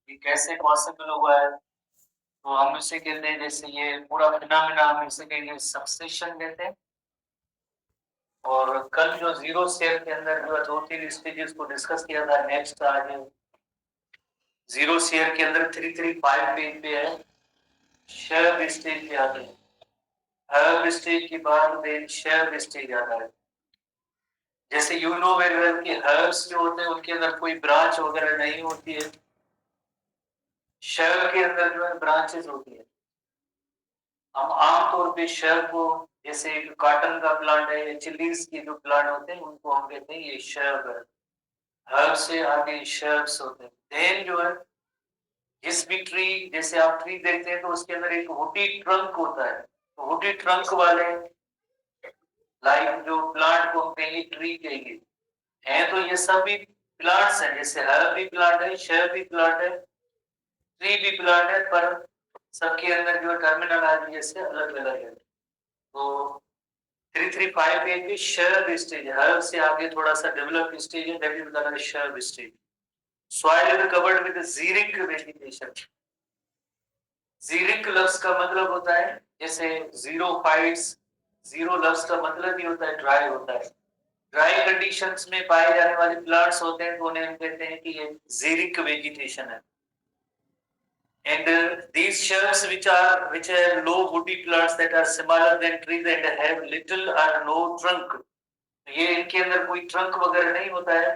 ये कैसे पॉसिबल हुआ है? तो हम इसे कहते हैं, जैसे ये पूरा फिनोमेना हम इसे कहेंगे सक्सेशन कहते हैं। और कल जो जीरो शेयर के अंदर जो 2-3 स्टेजेस को डिस्कस किया था, नेक्स्ट आज जीरो शेयर के अंदर 335 पेज पे है, शेयर स्टेज पे आते हैं। हर्ब स्टेज के बाद देन शेयर स्टेज आता है। जैसे यू नो वेरी वेल कि हर्ब्स जो होते हैं उनके अंदर कोई ब्रांच वगैरह नहीं होती है। शेयर के अंदर जो है ब्रांचेस होती है। हम आमतौर पे शेयर को, जैसे कॉटन का प्लांट है या चिलीज के जो प्लांट होते हैं उनको हम कहते हैं ये शेयर है। हर्ब से आगे शेयर्स होते हैं। देन जो है जिस भी ट्री, जैसे आप ट्री देखते हैं तो उसके अंदर एक वुडी ट्रंक होता है। तो वुडी ट्रंक वाले लाइक जो प्लांट को हम कहेंगे ट्री कहेंगे, हैं तो ये सब भी प्लांट्स हैं। जैसे हर्ब भी प्लांट है, शेयर भी प्लांट है, ट्री भी प्लांट है, पर सबके अंदर जो टर्मिनोलॉजी से अलग अलग है। तो 335 पेज पे शेयर स्टेज है। हर्ब से आगे थोड़ा सा डेवलप स्टेज है, that is called share stage. Soil is covered with xeric vegetation. Xeric लफ्ज का मतलब होता है, जैसे जीरो फाइट्स, जीरो लफ्ज का मतलब ही होता है ड्राई होता है। ड्राई कंडीशंस में पाए जाने वाले प्लांट्स होते हैं तो उन्हें हम कहते हैं कि ये ज़ीरिक वेजिटेशन है। And these shrubs which have low woody plants that are smaller than trees and have little or no trunk, ये इनके अंदर कोई ट्रंक वगैरह नहीं होता है।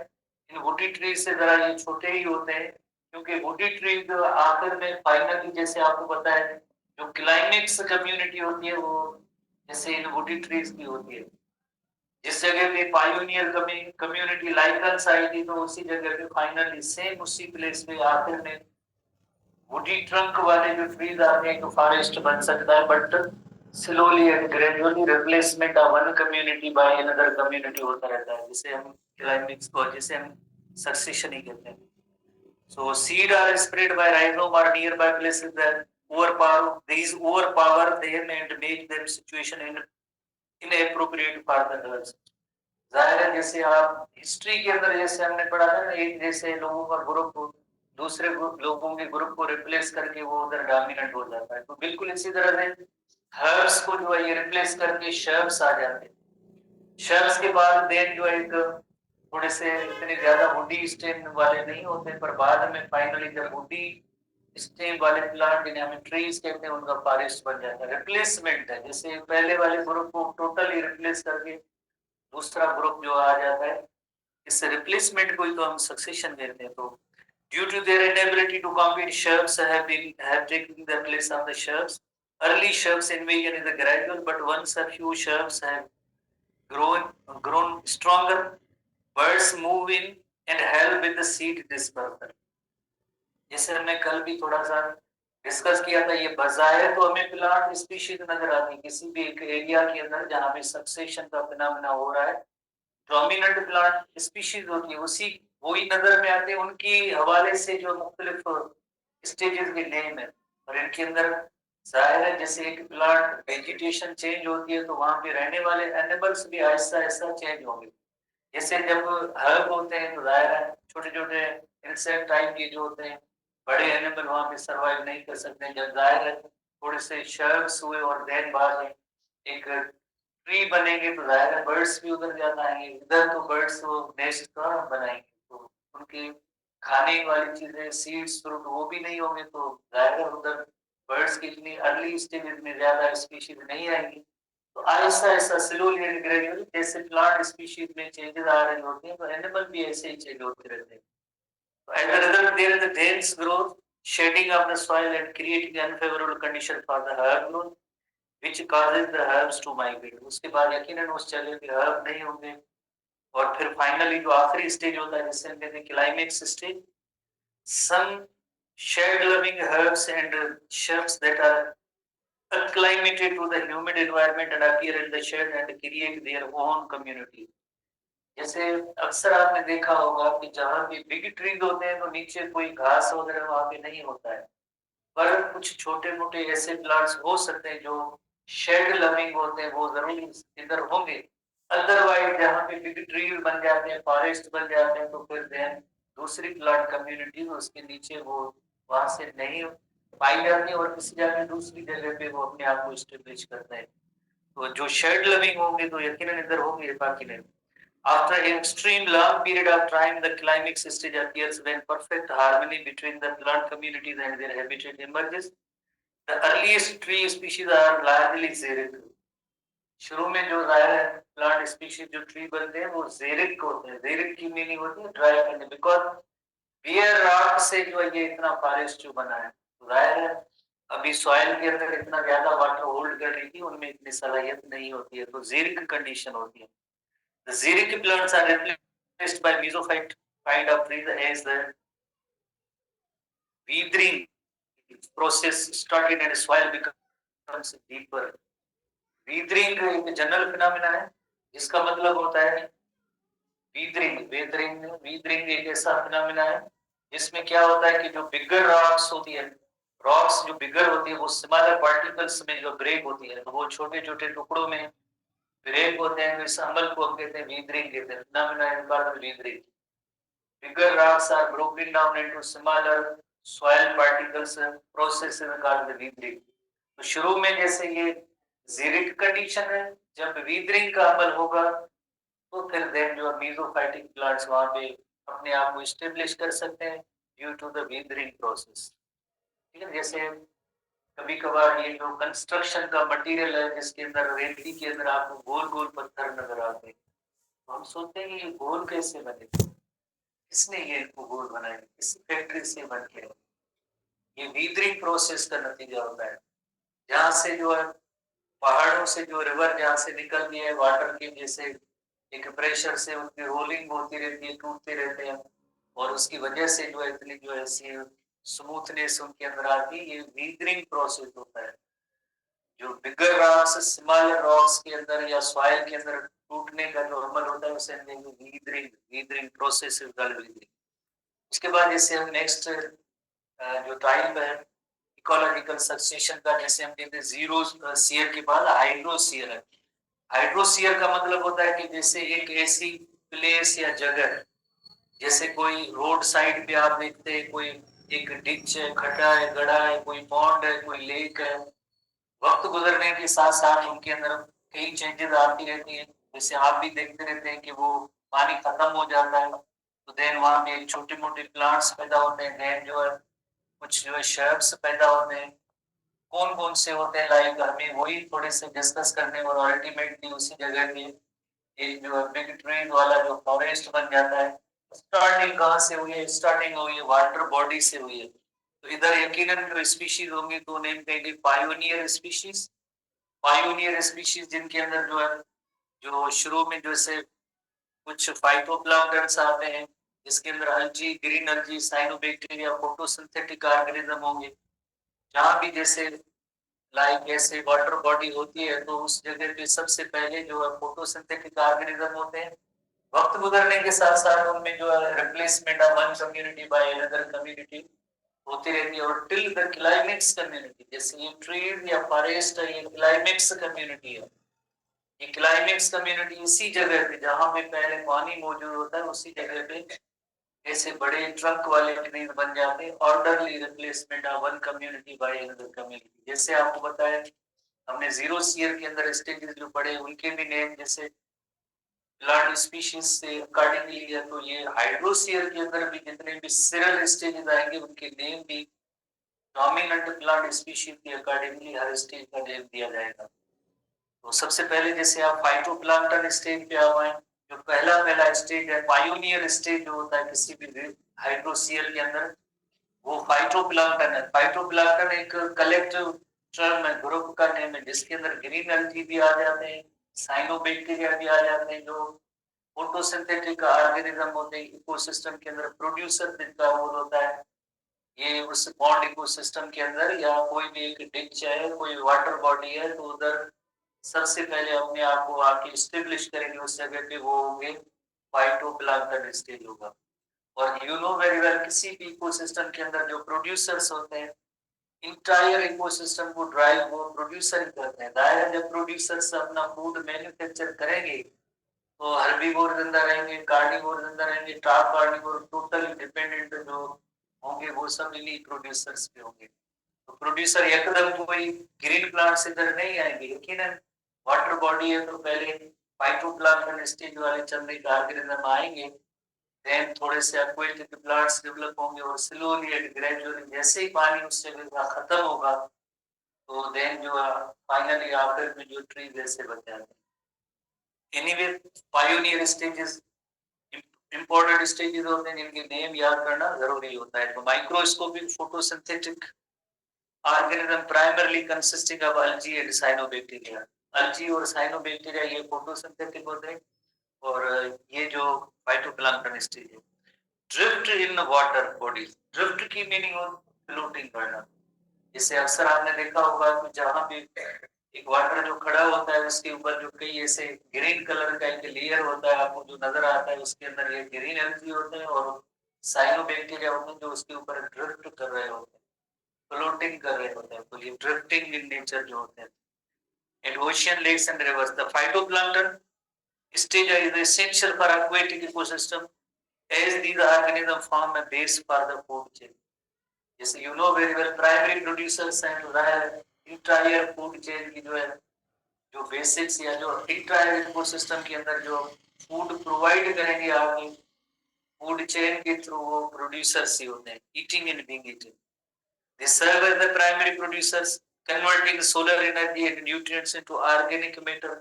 इन वुडी ट्रीज से जरा ये छोटे ही होते हैं, क्योंकि वुडी ट्रीज आखिर में फाइनली, जैसे आपको पता है, जो क्लाइमेक्स कम्युनिटी होती है वो जैसे इन वुडी ट्रीज की होती है। जिस जगह पे पायोनियर कम्युनिटी लाइकन्स आई थी, तो उसी जगह पे फाइनली सेम उसी प्लेस पे आखिर में वुडी ट्रंक वाले जो ट्रीज आते हैं तो फॉरेस्ट बन सकता है। But slowly and gradually replacement of one community by another community होता रहता है, जिसे हम क्लाइमेक्स को, जिसे हम सक्सेशन ही कहते हैं। So seed are spread by rhizome और near by places that overpower them and make them situation inappropriate for the others। जाहिर है, जैसे आप हिस्ट्री के अंदर जैसे हमने पढ़ा था ना, एक जैसे लोगों का ग्रुप दूसरे लोगों के ग्रुप को रिप्लेस करके वो उधर डोमिनेंट हो जाता है, तो बिल्कुल इसी तरह से हर्ब्स को जो है ये रिप्लेस करके शर्ब्स आ जाते हैं। शर्ब्स के बाद देन जो है एक थोड़े से इतने ज्यादा वुडी स्टेम वाले नहीं होते, पर बाद में फाइनली जब वुडी स्टेम वाले प्लांट, जिन्हें हम ट्रीज कहते हैं, उनका फॉरेस्ट बन जाता है। रिप्लेसमेंट है, जैसे पहले वाले ग्रुप को टोटली रिप्लेस करके दूसरा ग्रुप जो आ जाता है, इस रिप्लेसमेंट को ही तो हम सक्सेशन कहते हैं। तो due to their inability to compete, shrubs have taken the place of the shrubs. Early shrubs invasion is a gradual, but once a few shrubs have grown stronger, birds move in and help with the seed dispersal। जैसे हमने कल भी थोड़ा सा discuss किया था, ये बजाय तो हमें प्लांट स्पीशीज नजर आती है किसी भी एक एरिया के अंदर जहाँ पे सक्सेशन का फिनोमेना हो रहा है, डोमिनेंट प्लांट स्पीशीज होती है, उसी वही नजर में आते हैं। उनकी हवाले से जो मुख्तलिफ स्टेजेस के नेम है, और इनके अंदर जाहिर है जैसे एक प्लांट वेजिटेशन चेंज होती है तो वहां पे रहने वाले एनिमल्स भी आहिस्ता आहिस्ता चेंज होंगे। जैसे जब हर्ब होते हैं तो जाहिर है छोटे छोटे इंसेक्ट टाइप के जो होते हैं, बड़े एनिमल वहां पे सरवाइव नहीं कर सकते। जब जाहिर है थोड़े से शर्ब्स हुए और देन बाद एक ट्री बनेंगे तो जाहिर है बर्ड्स भी उधर ज्यादा आएंगे। इधर तो बर्ड्स वो नेस्ट का बनाएंगे, तो उनकी खाने वाली चीजें सीड्स फ्रूट वो भी नहीं होंगे, तो जाहिर है उधर बर्ड्स की इतनी अर्ली स्टेज में ज्यादा स्पीशीज नहीं आएंगी। तो Aahista Aahista slowly and gradually जैसे प्लांट स्पीशीज में चेंजेस आ रहे होते हैं, तो एनिमल भी ऐसे ही चेंज होते रहते हैं। तो as a result there is the dense growth, shedding of the soil and creating unfavorable condition for the herb growth, which causes the herbs to migrate। उसके बाद यकीनन उस जगह पे हर्ब नहीं होंगे। और फिर फाइनली जो आखिरी स्टेज होता है जिसे हम कहते हैं climax stage, some shade loving herbs and shrubs that are acclimated to the humid environment and appear in the shade and create their own community। जैसे अक्सर आपने देखा होगा कि जहाँ भी बिग ट्रीज होते हैं तो नीचे कोई घास वगैरह वहां पे नहीं होता है, पर कुछ छोटे मोटे ऐसे प्लांट्स हो सकते हैं जो शेड लविंग होते हैं, वो जरूर इधर होंगे। अदरवाइज जहाँ पे बिग ट्री बन जाते हैं, फॉरेस्ट बन जाते हैं, तो फिर देन दूसरी प्लांट कम्युनिटी उसके नीचे वो वहां से नहीं पाई जाती है और किसी जगह दूसरी जगह पे वो अपने आप को स्टेब्लिश करता है। तो जो शेड लविंग होंगे तो यकीनन इधर होंगे, बाकी नहीं। After an extreme long period of time, the climax stage appears when perfect harmony between the plant communities and their habitat emerges. The earliest tree species are largely xeric. शुरू में जो प्लांट स्पीशीज जो tree बनते हैं वो xeric होते हैं। xeric की मीनिंग होती है ड्राई करने, बिकॉज बियर रॉक से जो है ये इतना फॉरेस्ट जो बना है, तो जाहिर है अभी सॉइल के अंदर इतना ज्यादा वाटर होल्ड करने की उनमें इतनी सलाहियत नहीं होती है, तो xeric कंडीशन होती है। The xeric plants are replaced by mesophyte kind of trees as the weathering process started and soil becomes deeper. Weathering एक जनरल फिनोमेना है जिसका मतलब होता है वीदरिंग। वीदरिंग एक ऐसा फिनोमेना है जिसमें क्या होता है कि जो बिगर रॉक्स होती है, रॉक्स जो बिगर होती है वो स्मॉलर पार्टिकल्स में जो ब्रेक होती है, तो वो छोटे छोटे टुकड़ों में ब्रेक होते हैं। इस अमल को हम कहते हैं वीदरिंग कहते हैं, phenomena is called weathering. Bigger rocks are broken down into smaller soil particles, process is called the weathering. तो शुरू में जैसे ये xeric कंडीशन है, जब weathering का अमल होगा तो फिर देन जो मेसोफाइटिक प्लांट्स वहां पे अपने आप को स्टेब्लिश कर सकते हैं due to the weathering process. ठीक है, जैसे कभी कभार ये जो कंस्ट्रक्शन का मटेरियल है जिसके अंदर रेती के अंदर आपको गोल गोल पत्थर नजर आते हैं, तो हम सोचते हैं कि ये गोल कैसे बने, किसने ये इनको गोल बनाया, किस फैक्ट्री से बन के। ये वीदरिंग प्रोसेस का नतीजा होता है, जहाँ से जो है पहाड़ों से जो रिवर जहाँ से निकल गया है वाटर के जैसे एक प्रेशर से उनकी रोलिंग होती रहती है, टूटते रहते हैं, और उसकी वजह से जो है इतनी जो है स्मूथनेस उनके अंदर आती है। ये वीदरिंग प्रोसेस होता है। जो बिगर रॉक्स स्मॉलर रॉक्स के अंदर या सॉइल के अंदर टूटने का जो अमल होता है उसे वीदरिंग वीदरिंग प्रोसेस। उसके बाद जैसे हम नेक्स्ट जो टाइप है इकोलॉजिकल सक्सेशन का, जैसे हम कहते हैं जीरो सीयर के बाद हाइड्रोसीयर है। हाइड्रोसीयर का मतलब होता है कि जैसे एक ऐसी प्लेस या जगह, जैसे कोई रोड साइड पे आप देखते हैं कोई एक डिच है, खड्डा है, गड़ा है, कोई पॉन्ड है, कोई लेक है, वक्त गुजरने के साथ साथ उनके अंदर कई चेंजेस आती रहती हैं। जैसे आप भी देखते रहते हैं कि वो पानी खत्म हो जाता है, तो देन वहां पे छोटे मोटे प्लांट्स पैदा होते हैं, देन जो है कुछ जो है शर्ब्स पैदा होते हैं। कौन कौन से होते हैं, लाइक हमें वही थोड़े से डिस्कस करने और अल्टीमेटली उसी जगह पे एक जो है बिग ट्री वाला जो फॉरेस्ट बन जाता है। स्टार्टिंग कहाँ से हुई है? स्टार्टिंग हुई है वाटर बॉडी से हुई है। तो इधर यकीनन जो स्पीशीज होंगी तो नेम कहेंगे पायोनियर स्पीशीज। पायोनियर स्पीशीज जिनके अंदर जो है जो शुरू में जैसे कुछ फाइटोप्लैंक्टन्स आते हैं जिसके अंदर अल्जी, ग्रीन अल्जी, साइनोबैक्टीरिया, फोटोसिंथेटिक ऑर्गेनिज्म होंगे। जहाँ भी जैसे लाइक ऐसे वाटर बॉडी होती है तो उस जगह पे सबसे पहले जो है फोटोसिंथेटिक ऑर्गेनिज्म होते हैं। वक्त गुजरने के साथ साथ उनमें जो है replacement of one community by another community होती रहती है, और टिल द क्लाइमेक्स कम्युनिटी, जैसे ये ट्रीज या फॉरेस्ट है ये क्लाइमेक्स कम्युनिटी है। ये क्लाइमेक्स कम्युनिटी इसी जगह पे जहां पे पहले पानी मौजूद होता है उसी जगह पे ऐसे बड़े ट्रंक वाले ट्रीज बन जाते हैं। Orderly replacement of one community by another community. जैसे आपको बताया हमने जीरो सीयर के अंदर स्टेजेस जो पढ़े उनके भी नेम जैसे प्लांट स्पीशीज से अकॉर्डिंगली लिया, तो ये हाइड्रोसीयर के अंदर भी जितने भी सिरल स्टेजेस आएंगे उनके नेम भी डोमिनेंट प्लांट स्पीशीज के अकॉर्डिंगली हर स्टेज का नेम दिया जाएगा। तो सबसे पहले जैसे आप फाइटोप्लैंक्टन स्टेज पे आ गए, जो पहला पहला स्टेज है पायोनियर स्टेज जो होता है किसी भी हाइड्रोसीयर के अंदर, वो फाइटोप्लैंक्टन है। फाइटोप्लैंक्टन एक कलेक्टिव टर्म है, ग्रुप का नेम है, जिसके अंदर ग्रीन एल्गी भी आ जाते हैं, साइनोबैक्टीरिया भी आ जाते हैं, जो फोटोसिंथेटिक ऑर्गेनिज्म होते हैं इकोसिस्टम के अंदर, प्रोड्यूसर जिनका रोल होता है। ये उस बॉन्ड इकोसिस्टम के अंदर या कोई भी एक डिच है, कोई वाटर बॉडी है, तो उधर सबसे पहले अपने आप को आके स्टेब्लिश करेंगे उस जगह पे, वो होंगे फाइटोप्लैंक्टन स्टेज होगा। और यू नो वेरी वेल किसी भी इकोसिस्टम के अंदर जो प्रोड्यूसर्स होते हैं इंटायर इकोसिस्टम को ड्राइव वो प्रोड्यूसर ही करते हैं। दायरा जब प्रोड्यूसर्स अपना फूड मैन्युफैक्चर करेंगे तो हर्बीवोर जिंदा रहेंगे, कार्निवोर जिंदा रहेंगे, टॉप कार्निवोर टोटल डिपेंडेंट जो होंगे वो सब लिली प्रोड्यूसर्स भी होंगे। तो प्रोड्यूसर एकदम कोई ग्रीन प्लांट्स इधर नहीं आएंगे, यकीनन वाटर बॉडी है तो पहले फाइटोप्लैंक्टन स्टेज वाले चलने के ऑर्गेनिज्म आएंगे, देन थोड़े से एक्वेटिक प्लांट्स डेवलप होंगे और स्लोली एंड ग्रेजुअली जैसे ही पानी उस जगह का खत्म होगा तो देन जो फाइनली आखिर में जो ट्री जैसे बन जाते हैं। Anyway pioneer stages important stages होते हैं जिनके नेम याद करना जरूरी होता है। तो microscopic photosynthetic organism primarily consisting of algae and cyanobacteria. Algae और साइनोबैक्टीरिया ये फोटोसिंथेटिक होते हैं और ये जो फाइटोप्लैंक्टन स्टेज है। Drift in water bodies, drift की मीनिंग हो फ्लोटिंग करना। जैसे अक्सर आपने देखा होगा कि जहां भी एक वाटर जो खड़ा होता है उसके ऊपर जो कई ऐसे ग्रीन कलर का एक लेयर होता है आपको जो नजर आता है, उसके अंदर ये ग्रीन एल्गी होते हैं और साइनोबैक्टीरिया होते हैं जो उसके ऊपर ड्रिफ्ट कर रहे होते हैं, फ्लोटिंग कर रहे होते हैं। तो ये ड्रिफ्टिंग इन नेचर जो होते हैं। In ocean lakes and rivers the phytoplankton stage is essential for aquatic ecosystem as these organisms form a base for the food chain. जैसे you know very well primary producers and entire food chain की जो है जो basics या जो entire ecosystem के अंदर जो फूड प्रोवाइड करेंगे आगे फूड चेन के थ्रू वो प्रोड्यूसर्स ही होते हैं, eating and being eaten. They serve as the primary producers converting solar energy and nutrients into organic matter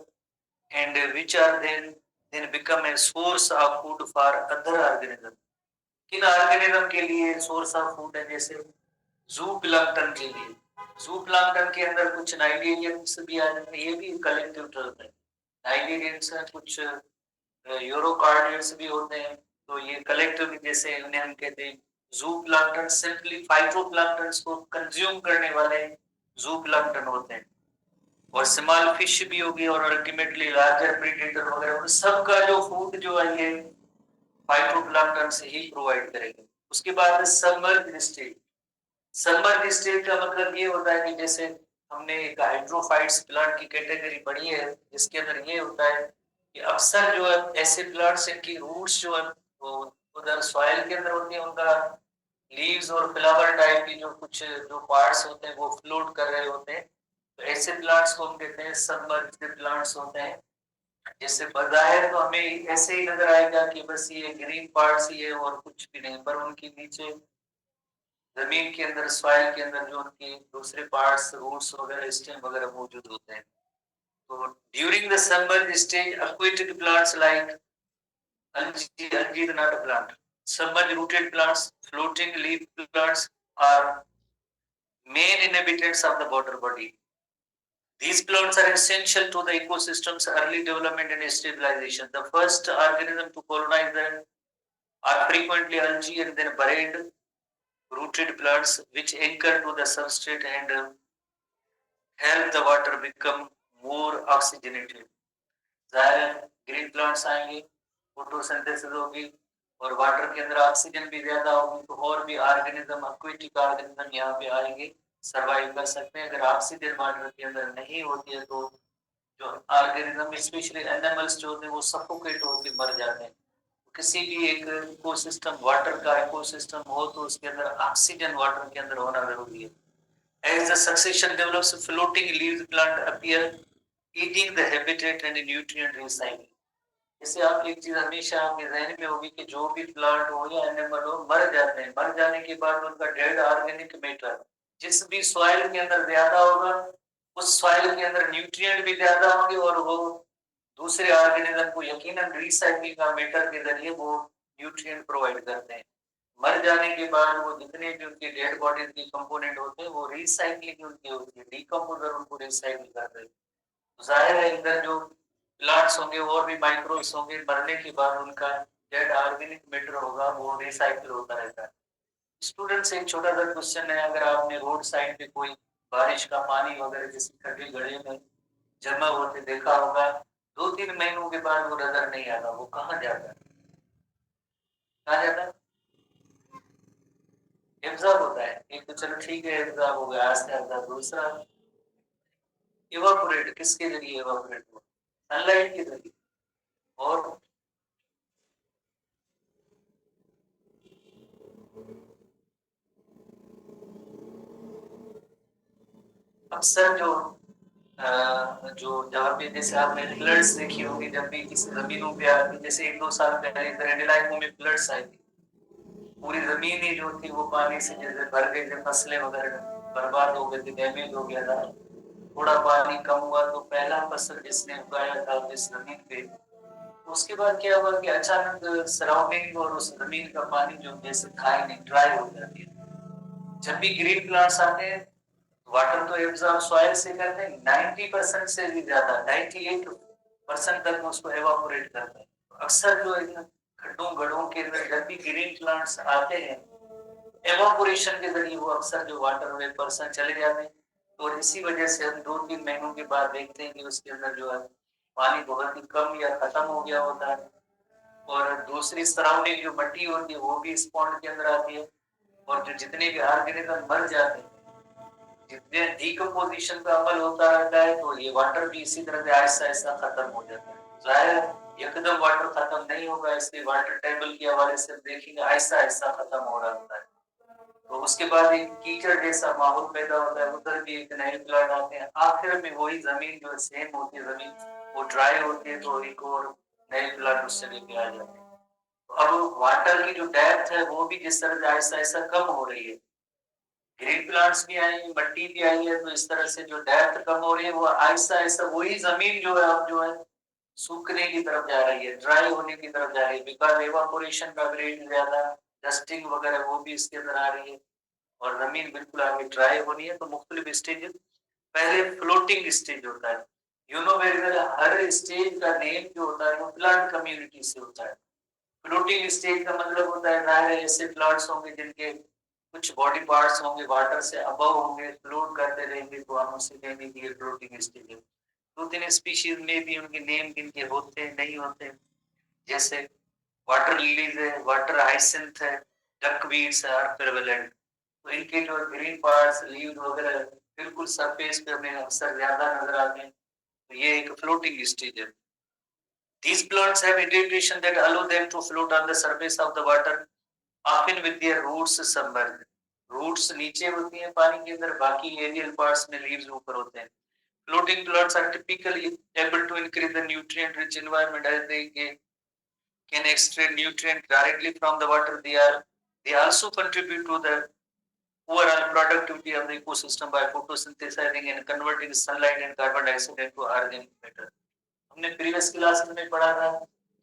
and which are then become a source of food for other organisms. किन organism के लिए source of food है? जैसे जू plankton के लिए, जू plankton के अंदर कुछ नाइजीरियंस भी आ जाते हैं, ये भी कलेक्टिव टर्म है। नाइजीरियंस हैं, कुछ यूरोकार्डियंस भी होते हैं, तो ये कलेक्टिव जैसे उन्हें हम कहते हैं जू प्लैंक्टन। सिंपली फाइटोप्लैंक्टन को कंज्यूम करने वाले जू प्लैंक्टन होते हैं और स्मॉल फिश भी होगी और अल्टीमेटली लार्जर प्रेडेटर वगैरह, उन सब का जो फूड जो है ये फाइटोप्लैंक्टन से ही प्रोवाइड करेंगे। उसके बाद सबमर्ज्ड स्टेज। सबमर्ज्ड स्टेज का मतलब ये होता है कि जैसे हमने एक हाइड्रोफाइट्स प्लांट की कैटेगरी पढ़ी है जिसके अंदर ये होता है कि अक्सर जो है ऐसे प्लांट्स इनकी रूट्स जो है वो उधर सॉइल के अंदर होती है, उनका लीव्स और फ्लावर टाइप की जो कुछ जो पार्ट्स होते हैं वो फ्लोट कर रहे होते हैं। तो ऐसे प्लांट्स को हम कहते हैं सबमर्ज्ड प्लांट्स होते हैं। जैसे बजाय तो हमें ऐसे ही नजर आएगा कि बस ये ग्रीन पार्ट्स ही है और कुछ भी नहीं, पर उनके नीचे जमीन के अंदर सॉइल के अंदर जो उनके दूसरे पार्ट्स रूट्स वगैरह स्टेम वगैरह मौजूद होते हैं। तो during the submerge stage aquatic plants like algae is not a plant, submerged rooted plants, floating leaf plants are main inhabitants of the water body. These plants are essential to the ecosystem's early development and stabilization. The first organism to colonize them are frequently algae and then buried rooted plants which anchor to the substrate and help the water become more oxygenated. जाहिर green plants आएंगे, photosynthesis होगी और water के अंदर oxygen भी ज्यादा होगी तो और भी ऑर्गेनिज्म एक्वेटिक ऑर्गेनिज्म यहाँ पे आएंगे, सरवाइव कर सकते हैं। अगर ऑक्सीजन वाटर के अंदर नहीं होती है तो जो ऑर्गेनिज्म स्पेशली एनिमल्स जो होते हैं वो सफोकेट होकर मर जाते हैं। किसी भी एक इकोसिस्टम वाटर का इकोसिस्टम हो तो उसके अंदर ऑक्सीजन वाटर के अंदर होना जरूरी है। As the succession develops, floating leaves plant appear, eating the habitat and nutrient recycling. इससे आप एक चीज हमेशा आपके जहन में होगी कि जो भी प्लांट हो या एनिमल हो मर जाते हैं, मर जाने के बाद उनका डेड ऑर्गेनिक मैटर जिस भी सॉइल के अंदर ज्यादा होगा उस सॉइल के अंदर न्यूट्रिएंट भी ज्यादा होंगे और वो दूसरे ऑर्गेनिज्म को यकीनन रिसाइकलिंग का मेथड के जरिए वो न्यूट्रिएंट प्रोवाइड करते हैं। मर जाने के बाद वो जितने भी उनके डेड बॉडीज के कंपोनेंट होते हैं वो रिसाइकलिंग उनकी होती है, डीकंपोजर उनको रिसाइकल करते हैं। तो जाहिर है इधर जो प्लांट्स होंगे और भी माइक्रोब्स होंगे, मरने के बाद उनका डेड ऑर्गेनिक मैटर होगा वो रिसाइकल होता रहता है। स्टूडेंट से एक छोटा सा क्वेश्चन है, अगर आपने रोड साइड पे कोई बारिश का पानी वगैरह जैसे खड्डे गड्ढे में जमा होते देखा होगा, 2-3 महीनों के बाद वो नजर नहीं आता, वो कहाँ जाता है? कहाँ जाता है? एब्जॉर्ब होता है। एक तो चलो ठीक है एब्जॉर्ब हो गया, आस्ते आस्ते। दूसरा इवापोरेट, किसके जरिए इवापोरेट हुआ? सनलाइट के जरिए। और अक्सर जो जहाँ पे जैसे आपने फ्लड्स देखी होगी, जब भी किसी जमीनों पे आती, जैसे 1-2 साल पहले ग्रैंड इलाकों में फ्लड्स आई थी, पूरी जमीन ही जो थी वो पानी से जैसे भर गई थी, फसलें वगैरह बर्बाद हो गई थी, डैमेज हो गया था। थोड़ा पानी कम हुआ तो पहला फसल जिसने उगाया था जिस जमीन पे, उसके बाद क्या हुआ कि अचानक सराउंडिंग और उस जमीन का पानी जो जैसे खाई नहीं, ड्राई हो जाती है। जब भी ग्रीन प्लांट्स आते हैं, वाटर तो एब्जॉर्ब सॉइल से करते हैं, 90% से भी ज्यादा 98% तक उसको एवापोरेट करते हैं। अक्सर जो इन खड्डों गड्ढों के अंदर जब भी ग्रीन प्लांट्स आते हैं, एवापोरेशन के जरिए वो अक्सर जो वाटर वेपर्स चले जाते हैं। और इसी वजह से हम 2-3 महीनों के बाद देखते हैं कि उसके अंदर जो है पानी बहुत ही कम या खत्म हो गया होता है। और दूसरी सराउंडिंग जो मट्टी होती है वो भी इस पॉन्ड के अंदर आती है, और जो जितने भी ऑर्गेनिज्म मर जाते हैं, जितने डिकम्पोजिशन का अमल होता रहता है, तो ये वाटर भी इसी तरह से आहिस्ता आहिस्ता खत्म हो जाता है। जाहिर है एकदम वाटर खत्म नहीं होगा, इसलिए वाटर टेबल के हवाले से देखेंगे आहिस्ता आहिस्ता खत्म हो रहा होता है। तो उसके बाद एक कीचड़ जैसा माहौल पैदा होता है, उधर भी एक नए प्लांट आते हैं, आखिर में वही जमीन जो सेम होती है, जमीन वो ड्राई होती है, तो एक और नए प्लांट उससे लेके आ जाते हैं। तो अब वाटर की जो डेप्थ है वो भी जिस तरह से आहिस्ता आहिस्ता कम हो रही है, ग्रीन प्लांट्स भी आई, मट्टी भी आई है, तो इस तरह से जो डेप्थ कम हो रही है वो आहिस्ता आहिस्ता वही जमीन जो है अब जो है सूखने की तरफ जा रही है, ड्राई होने की तरफ जा रही है, बिकॉज एवापोरेशन का रेट ज्यादा, डस्टिंग वगैरह वो भी इसके अंदर आ रही है, और जमीन बिल्कुल आगे ड्राई होनी है। तो मुख्तलिफ स्टेज, पहले फ्लोटिंग स्टेज होता है, you know very well, her stage का नेम जो होता है वो प्लांट कम्युनिटी से होता है। फ्लोटिंग स्टेज का मतलब होता है जाहिर है ऐसे प्लांट्स होंगे जिनके कुछ बॉडी पार्ट्स होंगे वाटर से अबव होंगे, फ्लोट करते रहेंगे, तो हम उसे कहेंगे कि ये फ्लोटिंग स्टेज है। 2-3 स्पीशीज में भी उनके नेम जिनके होते हैं नहीं होते, जैसे वाटर लिलीज है, वाटर हाइसिंथ है, डकवीड्स है, प्रेवलेंट। तो इनके जो ग्रीन पार्ट्स, लीव्स वगैरह बिल्कुल सरफेस पे हमें अक्सर ज्यादा नजर आते हैं, तो ये एक फ्लोटिंग स्टेज है। These plants have indentation that allow them to float on the surface of the water, often with their roots submerged. Roots नीचे होती हैं पानी के अंदर, बाकी aerial parts में leaves ऊपर होते हैं। Floating plants are typically able to increase the nutrient-rich environment as they can extract nutrient directly from the water. They also contribute to the overall productivity of the ecosystem by photosynthesizing and converting sunlight and carbon dioxide into organic matter. हमने previous class में पढ़ा था,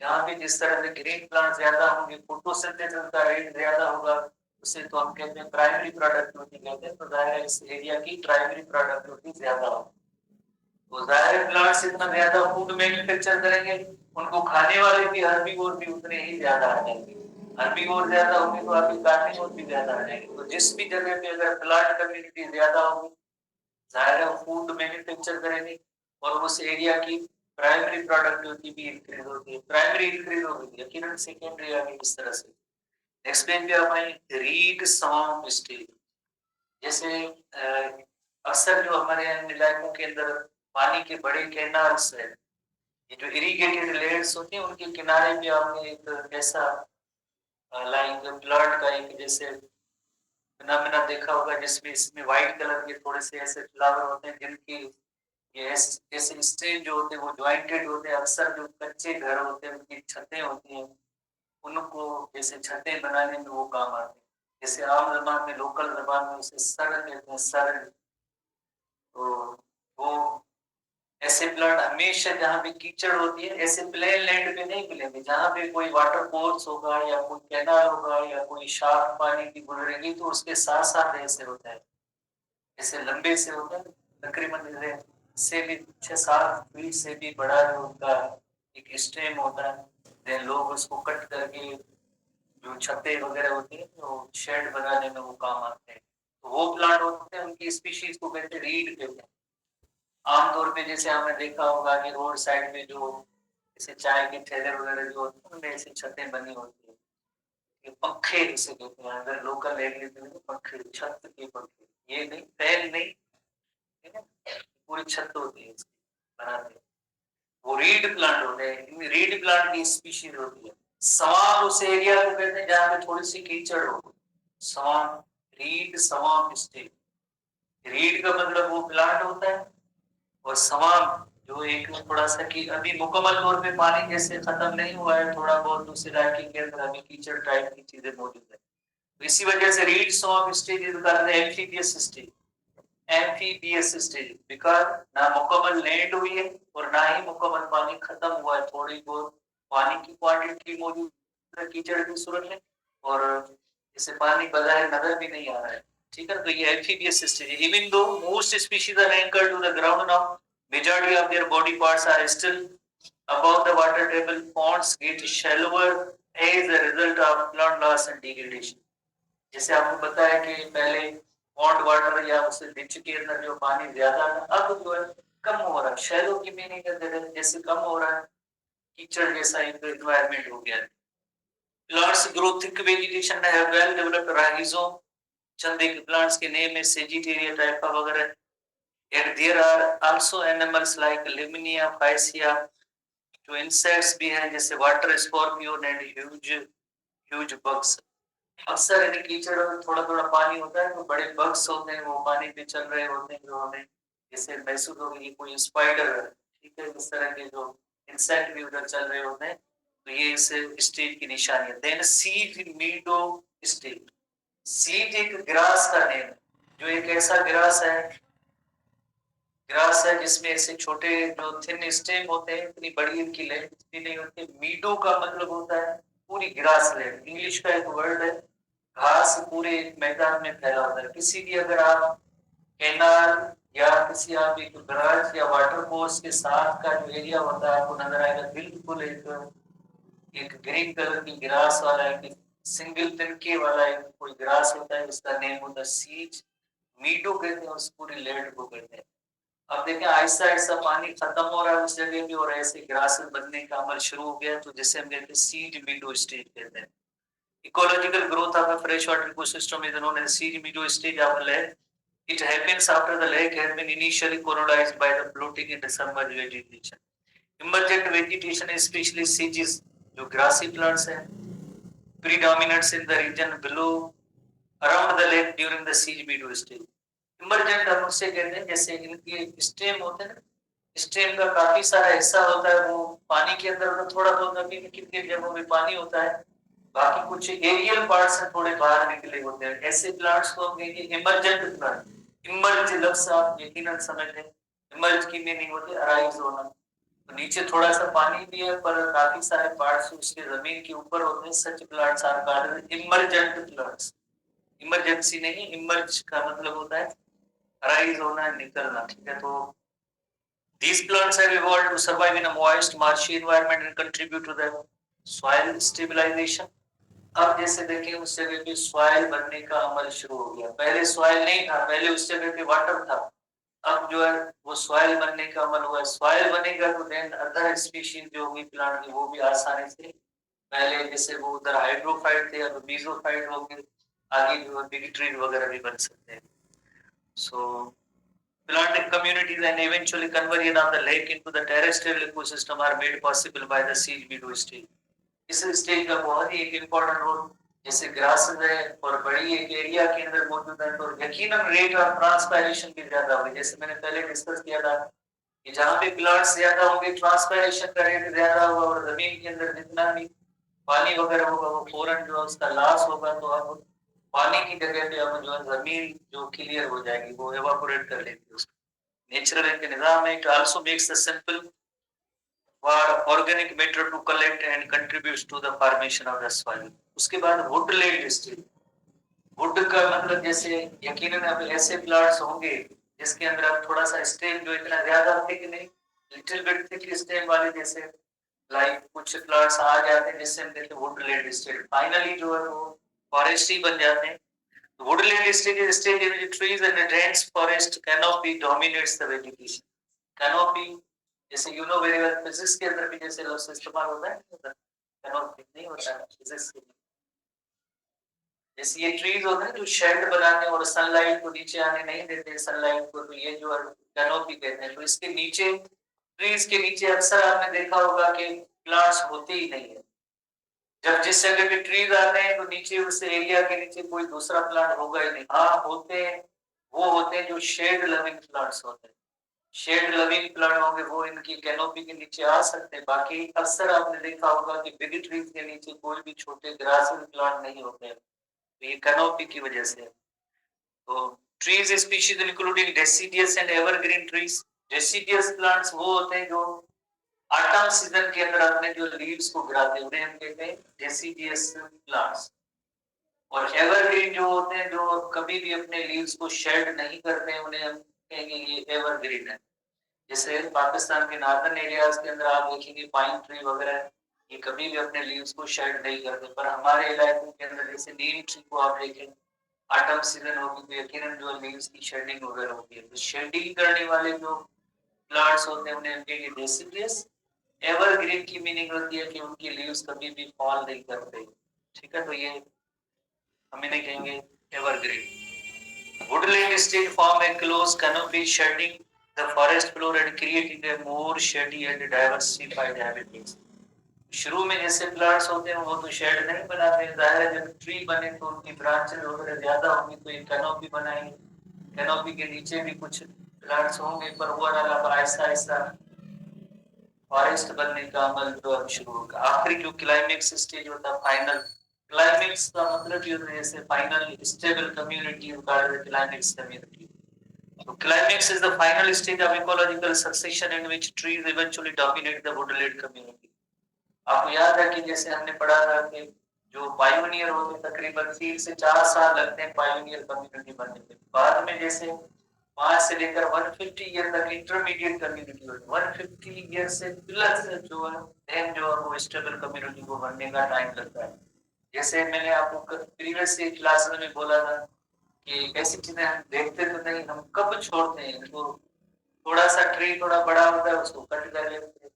यहाँ पे जिस तरह से green plant ज्यादा होंगे, फोटोसिंथेसिस का रेट ज्यादा होगा, उसे तो हम कहते हैं प्राइमरी प्रोडक्टिविटी कहते हैं। तो जाहिर है इस एरिया की प्राइमरी प्रोडक्टिविटी ज्यादा होगी, तो जाहिर है प्लांट्स इतना ज्यादा फूड मैन्युफैक्चर करेंगे, उनको खाने वाले भी हर्बीवोर भी उतने ही ज्यादा आ जाएंगे। हर्बीवोर ज्यादा होंगे तो आपकी कार्निवोर भी ज्यादा आ जाएंगे। तो जिस भी जगह पे अगर प्लांट कम्युनिटी ज्यादा होगी, जाहिर है फूड मैन्युफैक्चर करेंगे, और उस एरिया की प्राइमरी प्रोडक्टिविटी भी इंक्रीज होती है। प्राइमरी इंक्रीज होगी, यकीनन सेकेंडरी आगे इस तरह से। नेक्स्ट पेज पे आप आए, रीड सॉन्ग स्टेज। जैसे अक्सर जो हमारे यहाँ इलाकों के अंदर पानी के बड़े कैनाल्स है, ये जो इरिगेटेड लैंड्स होती हैं, उनके किनारे पे आपने एक ऐसा लाइक प्लांट का एक जैसे फिनोमेना देखा होगा, जिसमें इसमें व्हाइट कलर के थोड़े से ऐसे फ्लावर होते हैं, जिनकी ये ऐसे स्टेज जो होते हैं वो ज्वाइंटेड होते हैं। अक्सर जो कच्चे घर होते हैं उनकी छतें होती हैं, उनको जैसे छतें बनाने में वो काम आते हैं। जैसे आम जबान में, लोकल जबान में उसे सर कहते हैं, सर। तो वो ऐसे प्लांट हमेशा जहाँ पे कीचड़ होती है, ऐसे प्लेन लैंड पे नहीं मिलेंगे। जहाँ पे कोई वाटर कोर्स होगा या कोई कैनाल होगा या कोई शाख पानी की गुजरेगी, तो उसके साथ साथ ऐसे होता है, ऐसे लंबे से होता है, तकरीबन से भी 6-7 फीट से भी बड़ा है उनका एक स्टेम होता है। देन लोग उसको कट करके जो छतें वगैरह होती है तो शेड बनाने में वो काम आते हैं। तो वो प्लांट होते हैं, उनकी स्पीशीज को कहते हैं रीड कहते हैं। आमतौर पे जैसे आपने देखा होगा कि रोड साइड में जो जैसे चाय के ठेले वगैरह जो होते हैं उनमें ऐसी छतें बनी होती है, ये पंखे जिसे कहते हैं, अगर लोकल लैंग्वेज में तो पंखे, छत के पंखे, ये नहीं, फैन नहीं, ठीक है, पूरी छत होती है इसकी बनाते हैं, वो रीड प्लांट होते हैं। इनमें रीड प्लांट की स्पीशीज होती है। सवाम उस एरिया को कहते हैं जहाँ पे थोड़ी सी कीचड़ हो, सवाम, रीड सवाम स्टेट। रीड का मतलब वो प्लांट होता है, और सवाम जो एक थोड़ा सा कि अभी मुकम्मल तौर पे पानी जैसे खत्म नहीं हुआ है, थोड़ा बहुत दूसरे इलाके के अंदर अभी कीचड़ टाइप की चीजें मौजूद है, तो इसी वजह से reed swamp stage is called amphibious stage. Amphibious stage because ना मुकम्मल लैंड हुई है और ना ही मुकम्मल पानी खत्म हुआ है, थोड़ी बहुत पानी की क्वांटिटी मौजूद है कीचड़ की सूरत में, और इसे पानी बजाय नजर भी नहीं आ रहा है। ठीक है, तो ये एम्फीबियस स्टेज है। Even though most species are anchored to the ground now, majority of their body parts are still above the water table. Ponds get shallower as a result of plant loss and degradation. जैसे आपको पता है कि पहले pond water या उससे ditch के अंदर जो पानी ज्यादा था, अब जो है कम हो रहा है, शैलो की मीनिंग है जैसे कम हो रहा है, कीचड़ जैसा एक एनवायरनमेंट हो गया है। Plants grow thick vegetation have well developed rhizome, चंदे के प्लांट्स के नेम में सेजिटेरिया टाइपा वगैरह, and there are also animals like Limnia faecia, जो इंसेक्ट्स भी हैं जैसे water scorpion and huge huge bugs. अक्सर यदि कीचड़ और थोड़ा थोड़ा पानी होता है तो बड़े बग्स होते हैं, वो पानी पे चल रहे होते हैं, जो हमें जैसे महसूस होगी कि कोई स्पाइडर है, ठीक है, इस तरह के जो इंसेक्ट भी उधर चल रहे होते हैं, तो ये इस स्टेज की निशानी है। Then seed meadow stage, seed एक ग्रास का नेम है, जो एक ऐसा ग्रास है, ग्रास है जिसमें ऐसे छोटे जो थिन स्टेम होते हैं, इतनी बड़ी इनकी लेंथ भी नहीं होती। मीडो का मतलब होता है पूरी ग्रास लैंड, इंग्लिश का एक वर्ड है, घास पूरे मैदान में फैला होता है। किसी भी अगर आप कैनाल या किसी आप एक ब्रांच या वाटर कोर्स के साथ का जो एरिया होता है, आपको नजर आएगा बिल्कुल एक एक ग्रीन कलर की ग्रास वाला एक सिंगल तिनके वाला एक कोई ग्रास होता है, उसका नेम होता है सीज, मीडो कहते हैं उस पूरी लैंड को कहते हैं। अब देखें आहिस्ता आहिस्ता पानी खत्म हो रहा है उस जगह पे और ऐसे ग्रासेस बनने का अमल शुरू हो गया, तो जिसे हम कहते हैं सीड मीडो स्टेज कहते हैं। Ecological growth of a fresh water ecosystem is known as seed meadow stage of a lake. It happens after the lake has been initially colonized by the floating and submerged vegetation. Emergent vegetation, especially sedges, जो grassy plants हैं, predominates in the region below around the lake during the siege meadow stage. Emergent हम उससे कहते हैं जैसे इनके stem होते हैं ना, स्टेम का काफी सारा हिस्सा होता है वो पानी के अंदर, तो थोड़ा बहुत अभी भी कितने जगहों में पानी होता है, बाकी कुछ एरियल पार्ट्स हैं थोड़े बाहर निकले होते हैं, ऐसे प्लांट्स को हम कहेंगे इमरजेंट प्लांट। इमर्ज लफ्ज आप यकीनन समझ लें, इमर्ज की मीनिंग होती है अराइज होना, तो नीचे थोड़ा सा पानी भी है पर काफी सारे पार्ट्स उसके जमीन के ऊपर होते हैं, such plants are called emergent plants. Emergency नहीं, इमर्ज का मतलब होता है अराइज होना, निकलना, ठीक है। तो these plants have evolved to survive in a moist marshy environment and contribute to the soil stabilization। अब जैसे देखें उस जगह पे सॉइल बनने का अमल शुरू हो गया, पहले सॉइल नहीं था, पहले उस जगह पे वाटर था, अब जो है वो सॉइल बनने का अमल हुआ है। सॉइल बनेगा तो देन अदर स्पीशीज जो होगी प्लांट की वो भी आसानी से, पहले जैसे वो उधर हाइड्रोफाइट थे अब मीसोफाइट हो गए, आगे जो बिग ट्री वगैरह भी बन सकते हैं। सो plant communities and eventually conversion of the lake into the terrestrial ecosystem are made possible by the siege meadow stage। इस स्टेज का बहुत ही एक इम्पोर्टेंट रोल, जैसे ग्रासेस है और बड़ी एक एरिया के अंदर मौजूद है, तो यकीनन रेट ऑफ ट्रांसपायरेशन भी ज्यादा होगी। जैसे मैंने पहले डिस्कस किया था कि जहाँ पे प्लांट्स ज्यादा होंगे ट्रांसपायरेशन का रेट ज्यादा होगा, और जमीन के अंदर जितना भी पानी वगैरह होगा वो फौरन जो है उसका लॉस होगा, तो अब पानी की जगह पे अब जो है जमीन जो क्लियर हो जाएगी, वो एवापोरेट कर लेती है उसको। नेचुरल एक निजाम है। It also makes the simple for organic matter to collect and contributes to the formation of the soil। उसके बाद woodland stage, वुड का मतलब जैसे यकीनन अब ऐसे प्लांट्स होंगे जिसके अंदर अब थोड़ा सा स्टेम जो इतना ज्यादा थिक नहीं, लिटिल बिट थिक स्टेम वाले, जैसे लाइक कुछ प्लांट्स आ जाते हैं जिससे हम कहते हैं वुडलैंड स्टेज, फाइनली जो है वो फॉरेस्ट ही बन जाते हैं। Woodland stage is stage in which trees and dense forest canopy dominates the vegetation. Canopy जैसे you know very well, physics के अंदर भी जैसे लफ्ज इस्तेमाल होता है, कैनोपी नहीं होता है फिजिक्स के, जैसे ये ट्रीज होते हैं जो शेड बनाने और सनलाइट को नीचे आने नहीं देते सनलाइट को, तो ये जो कैनोपी कहते हैं। तो इसके नीचे, ट्रीज के नीचे अक्सर आपने देखा होगा कि प्लांट्स होते ही नहीं है। जब जिस जगह पे ट्रीज आते हैं तो नीचे उस एरिया के नीचे कोई दूसरा प्लांट होगा ही नहीं, हाँ होते हैं वो होते हैं जो शेड लविंग प्लांट्स होते हैं। शेड लविंग प्लांट होंगे वो इनकी कैनोपी के नीचे आ सकते हैं। बाकी अक्सर आपने देखा होगा कि बिग ट्रीज के नीचे कोई भी छोटे ग्रासेस प्लांट नहीं होते हैं, तो ये कैनोपी की वजह से है। तो trees species including deciduous and evergreen trees. Deciduous plants वो होते हैं जो ऑटम सीजन के अंदर अपने जो लीव्स को गिराते हैं, उन्हें हम कहते हैं डेसिडियस प्लांट्स। और एवरग्रीन जो होते हैं जो कभी भी अपने लीव्स को शेड नहीं करते हैं, उन्हें हम कहेंगे ये एवरग्रीन है। जैसे पाकिस्तान के नॉर्दर्न एरियाज के अंदर आप देखेंगे पाइन ट्री वगैरह, ये कभी भी अपने लीव्स को शेड नहीं करते। पर हमारे इलाकों के अंदर जैसे नीम ट्री को आप देखें, ऑटम सीजन होगी तो यकीनन जो लीव्स की शेडिंग वगैरह होती है, तो शेडिंग करने वाले जो प्लांट्स होते हैं उन्हें हम कहेंगे डेसिडियस। एवरग्रीन की मीनिंग होती है कि उनकी लीव्स कभी भी फॉल नहीं करते। ठीक है, तो ये हम इन्हें कहेंगे evergreen. Woodland stage form A close canopy shedding the forest floor and creating a more shady and diversified habitats. शुरू में जैसे प्लांट्स होते हैं वो तो शेड नहीं बनाते हैं, जाहिर है जब ट्री बने तो उनकी ब्रांचेस वगैरह ज्यादा होंगी तो ये कैनोपी बनाएंगे। कैनोपी के नीचे भी कुछ प्लांट्स होंगे, पर वो आहिस्ता आहिस्ता फॉरेस्ट बनने का अमल जो अब शुरू होगा। आखिरी जो क्लाइमेक्स स्टेज होता है फाइनल, क्लाइमेक्स का मतलब ये होता है जैसे final stable community climax community. So climax is the final stage of ecological succession in which trees eventually dominate the woodland community. आपको याद है कि जैसे हमने पढ़ा था कि जो पायोनियर होते हैं तकरीबन 3 से 4 साल लगते हैं पायोनियर कम्युनिटी बनने में। बाद में जैसे 5 से लेकर 150 ईयर तक इंटरमीडिएट कम्युनिटी होती है। 150 ईयर से प्लस जो है देन जो है वो स्टेबल कम्युनिटी को बनने का टाइम लगता है। जैसे मैंने आपको प्रीवियस क्लास में बोला था कि ऐसी चीजें हम देखते तो नहीं, हम कब छोड़ते हैं इनको। थोड़ा सा ट्री थोड़ा बड़ा होता है उसको कट कर लेते हैं,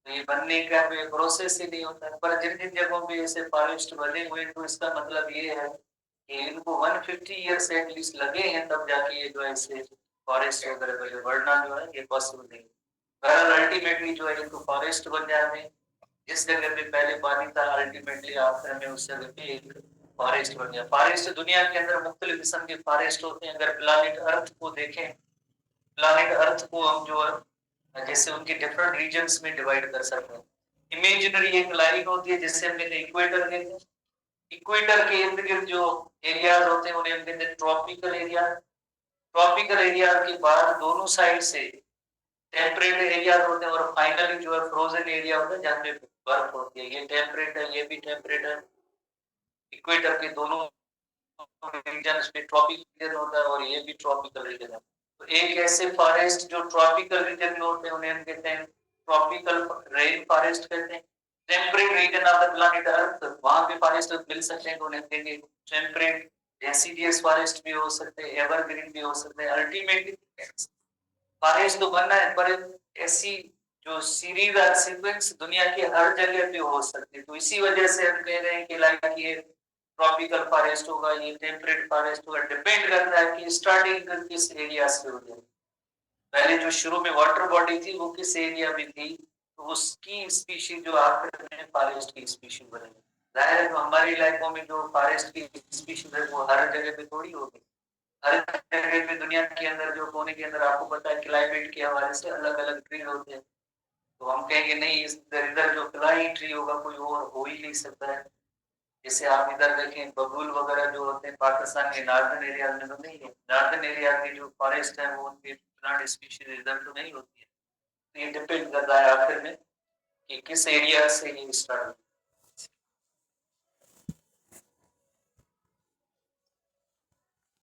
तो ये बनने का कोई प्रोसेस ही नहीं होता है। पर जिन जिन जगहों पे ऐसे फॉरेस्ट बने हुए हैं तो इसका मतलब ये है कि इनको 150 ईयर से एटलीस्ट लगे हैं, तब जाके ये जो है ऐसे फॉरेस्ट वगैरह बढ़ना जो है ये पॉसिबल नहीं। बहरहाल अल्टीमेटली जो है इनको फॉरेस्ट बन जाते हैं। जिस जगह पे पहले पानी था अल्टीमेटली आखिर में उस जगह पे एक फॉरेस्ट बन गया। फॉरेस्ट दुनिया के अंदर मुख्तलिफ किस्म के फॉरेस्ट होते हैं। अगर प्लानिट अर्थ को देखें, प्लानिट अर्थ को हम जो है जैसे उनके डिफरेंट रीजन्स में डिवाइड कर सकते हैं। इमेजिनरी एक लाइन होती है जिससे हम कहते हैं इक्वेटर कहते हैं। इक्वेटर के इर्द गिर्द जो एरियाज होते हैं उन्हें हम कहते हैं ट्रॉपिकल एरिया। ट्रॉपिकल एरिया के बाद दोनों साइड से टेम्परेट एरिया होते हैं और फाइनली जो है फ्रोजन एरिया होता है जहाँ पे बर्फ होती है। ये टेम्परेट है, ये भी टेम्परेट है। इक्वेटर के दोनों रीजन में ट्रॉपिकल रीजन होता है और ये भी ट्रॉपिकल रीजन है। तो एक ऐसे फॉरेस्ट जो ट्रॉपिकल रीजन में होते हैं उन्हें हम कहते हैं ट्रॉपिकल रेन फॉरेस्ट कहते हैं। Temperate region of the planet earth, वहां पे फॉरेस्ट मिल सकते हैं तो उन्हें कहेंगे टेम्परेट। डेसिडियस फॉरेस्ट भी हो सकते हैं, एवरग्रीन भी हो सकते हैं। अल्टीमेटली फॉरेस्ट तो बनना है, पर ऐसी जो सीरीज और सीक्वेंस दुनिया की हर जगह पे हो सकती है। तो इसी वजह से हम कह रहे हैं कि लाइक ये ट्रॉपिकल फॉरेस्ट होगा, ये टेम्परेट फॉरेस्ट होगा। डिपेंड करता है कि स्टार्टिंग किस एरिया से हो जाए। पहले जो शुरू में वाटर बॉडी थी वो किस एरिया में थी, तो उसकी स्पीशीज जो आखिर में फॉरेस्ट की स्पीशीज बनेगी। जाहिर है जो हमारे इलाकों में जो फॉरेस्ट की स्पीशीज है वो हर जगह पे थोड़ी होगी। हर जगह पे दुनिया के अंदर जो कोने के अंदर आपको पता है क्लाइमेट के हवाले से अलग अलग ट्री होते हैं। तो हम कहेंगे नहीं इस इधर जो फ्लाई ट्री होगा कोई और हो ही नहीं सकता है। जैसे आप इधर देखें बबूल वगैरह जो होते हैं पाकिस्तान के नॉर्दर्न एरिया में तो नहीं है। नॉर्दर्न एरिया की जो फॉरेस्ट है वो उनकी प्लांट स्पीशीज इधर तो नहीं होती है। तो ये डिपेंड करता है आखिर में कि किस एरिया से ये स्टार्ट